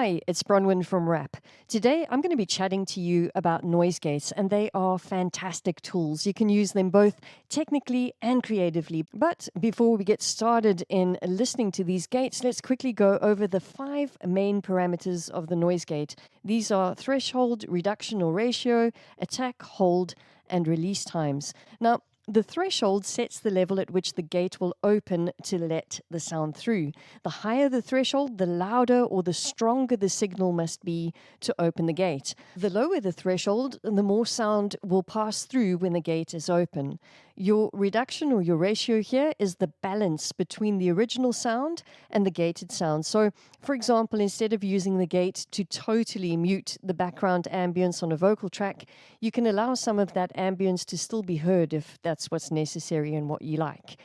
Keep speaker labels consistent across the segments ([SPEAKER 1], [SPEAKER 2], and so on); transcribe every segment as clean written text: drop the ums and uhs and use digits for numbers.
[SPEAKER 1] Hi, it's Bronwyn from Rap. Today I'm going to be chatting to you about noise gates, and they are fantastic tools. You can use them both technically and creatively. But before we get started in listening to these gates, let's quickly go over the 5 main parameters of the noise gate. These are threshold, reduction or ratio, attack, hold, and release times. Now, the threshold sets the level at which the gate will open to let the sound through. The higher the threshold, the louder or the stronger the signal must be to open the gate. The lower the threshold, the more sound will pass through when the gate is open. Your reduction or your ratio here is the balance between the original sound and the gated sound. So, for example, instead of using the gate to totally mute the background ambience on a vocal track, you can allow some of that ambience to still be heard if that's what's necessary and what you like.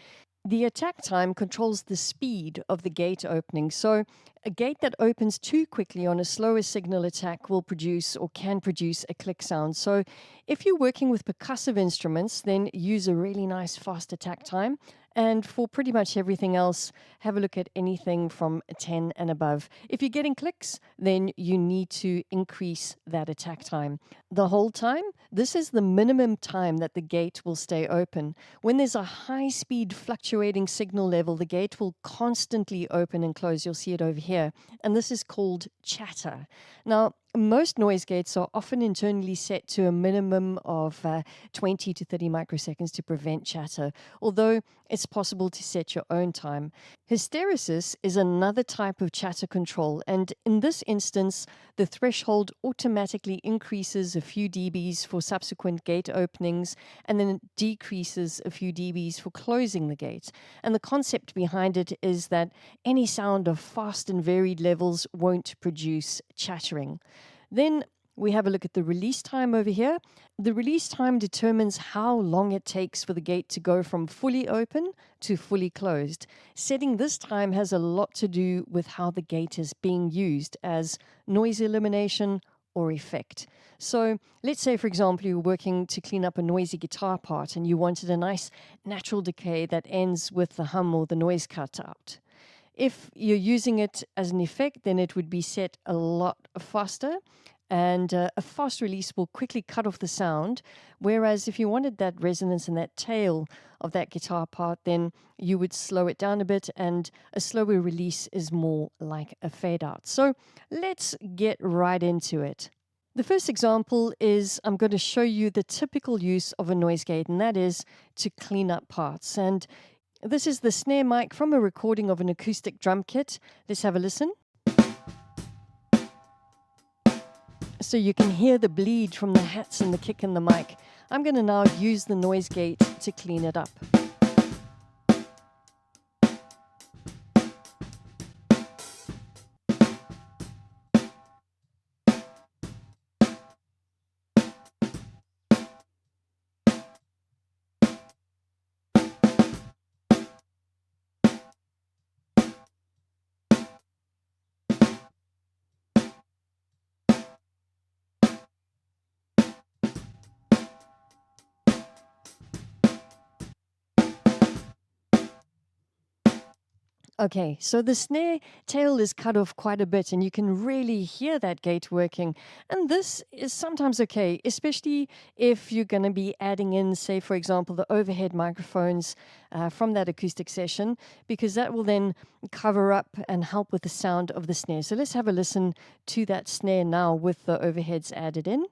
[SPEAKER 1] The attack time controls the speed of the gate opening. So a gate that opens too quickly on a slower signal attack will produce or can produce a click sound. So if you're working with percussive instruments, then use a really nice fast attack time. And for pretty much everything else, have a look at anything from 10 and above. If you're getting clicks, then you need to increase that attack time. The whole time, this is the minimum time that the gate will stay open. When there's a high-speed fluctuating signal level, the gate will constantly open and close. You'll see it over here. And this is called chatter. Now, most noise gates are often internally set to a minimum of 20 to 30 microseconds to prevent chatter, although it's possible to set your own time. Hysteresis is another type of chatter control, and in this instance, the threshold automatically increases a few dBs for subsequent gate openings, and then it decreases a few dBs for closing the gate. And the concept behind it is that any sound of fast and varied levels won't produce chattering. Then we have a look at the release time over here. The release time determines how long it takes for the gate to go from fully open to fully closed. Setting this time has a lot to do with how the gate is being used as noise elimination or effect. So let's say, for example, you're working to clean up a noisy guitar part and you wanted a nice natural decay that ends with the hum or the noise cut out. If you're using it as an effect, then it would be set a lot faster, and a fast release will quickly cut off the sound. Whereas if you wanted that resonance and that tail of that guitar part, then you would slow it down a bit, and a slower release is more like a fade out. So let's get right into it. The first example is I'm going to show you the typical use of a noise gate, and that is to clean up parts. And this is the snare mic from a recording of an acoustic drum kit. Let's have a listen. So you can hear the bleed from the hats and the kick in the mic. I'm going to now use the noise gate to clean it up. Okay, so the snare tail is cut off quite a bit, and you can really hear that gate working. And this is sometimes okay, especially if you're going to be adding in, say, for example, the overhead microphones from that acoustic session, because that will then cover up and help with the sound of the snare. So let's have a listen to that snare now with the overheads added in.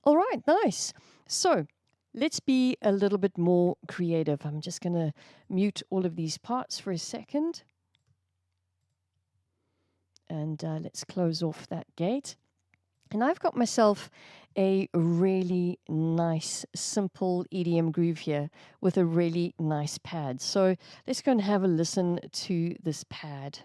[SPEAKER 1] All right, nice. So let's be a little bit more creative. I'm just going to mute all of these parts for a second. And let's close off that gate. And I've got myself a really nice, simple EDM groove here with a really nice pad. So let's go and have a listen to this pad.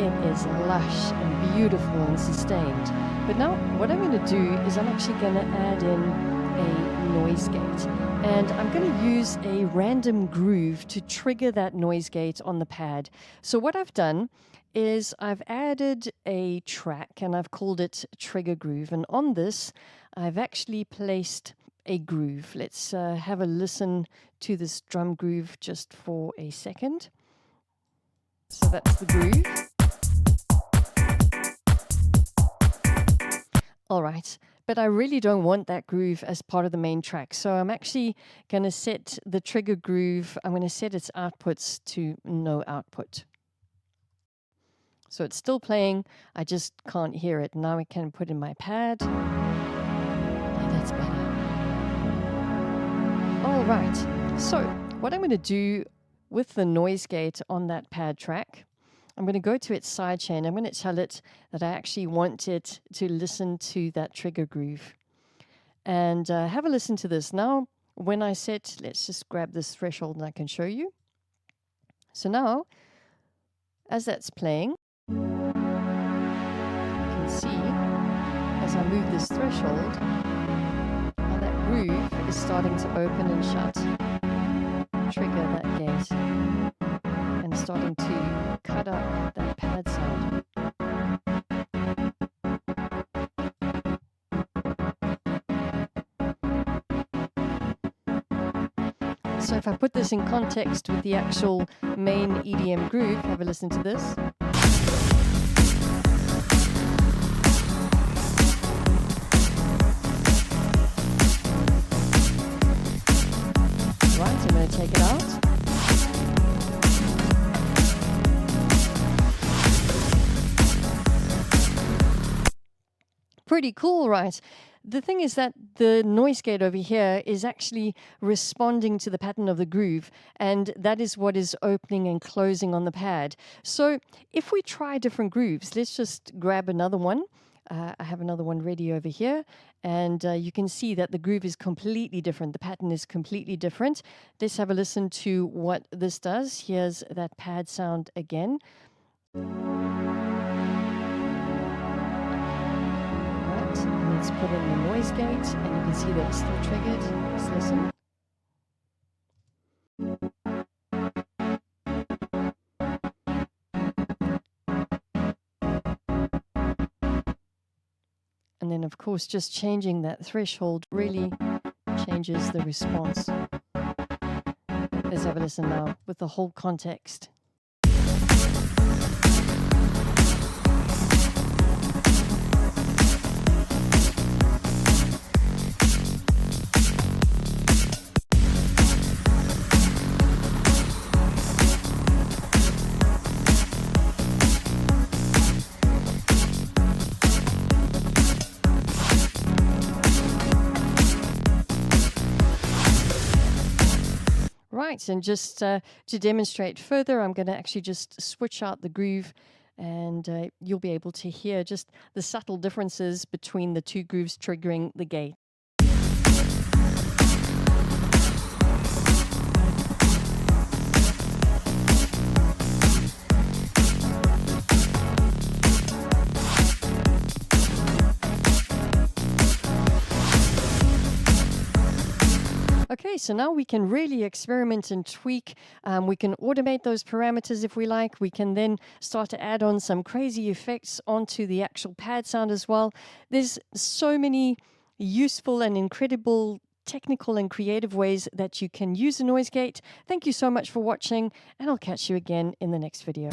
[SPEAKER 1] It is lush and beautiful and sustained. But now what I'm going to do is I'm actually going to add in a noise gate. And I'm going to use a random groove to trigger that noise gate on the pad. So what I've done is I've added a track and I've called it Trigger Groove. And on this, I've actually placed a groove. Let's have a listen to this drum groove just for a second. So that's the groove. All right. But I really don't want that groove as part of the main track. So I'm actually going to set the trigger groove, I'm going to set its outputs to no output. So it's still playing, I just can't hear it. Now I can put in my pad. Yeah, that's better. All right. So what I'm going to do with the noise gate on that pad track, I'm going to go to its sidechain. I'm going to tell it that I actually want it to listen to that trigger groove. And have a listen to this. Now, when I set, let's just grab this threshold and I can show you. So now, as that's playing, you can see, as I move this threshold, how that groove is starting to open and shut, trigger that gate, and starting to cut up that pad sound. So if I put this in context with the actual main EDM groove, have a listen to this. Right, I'm going to take it out. Pretty cool, right? The thing is that the noise gate over here is actually responding to the pattern of the groove, and that is what is opening and closing on the pad. So if we try different grooves, let's just grab another one. I have another one ready over here, and you can see that the groove is completely different. The pattern is completely different. Let's have a listen to what this does. Here's that pad sound again. Let's put in the noise gate, and you can see that it's still triggered. Let's listen. And then, of course, just changing that threshold really changes the response. Let's have a listen now with the whole context. Right, and just to demonstrate further, I'm going to actually just switch out the groove, and you'll be able to hear just the subtle differences between the two grooves triggering the gate. Okay, so now we can really experiment and tweak. We can automate those parameters if we like. We can then start to add on some crazy effects onto the actual pad sound as well. There's so many useful and incredible technical and creative ways that you can use a noise gate. Thank you so much for watching, and I'll catch you again in the next video.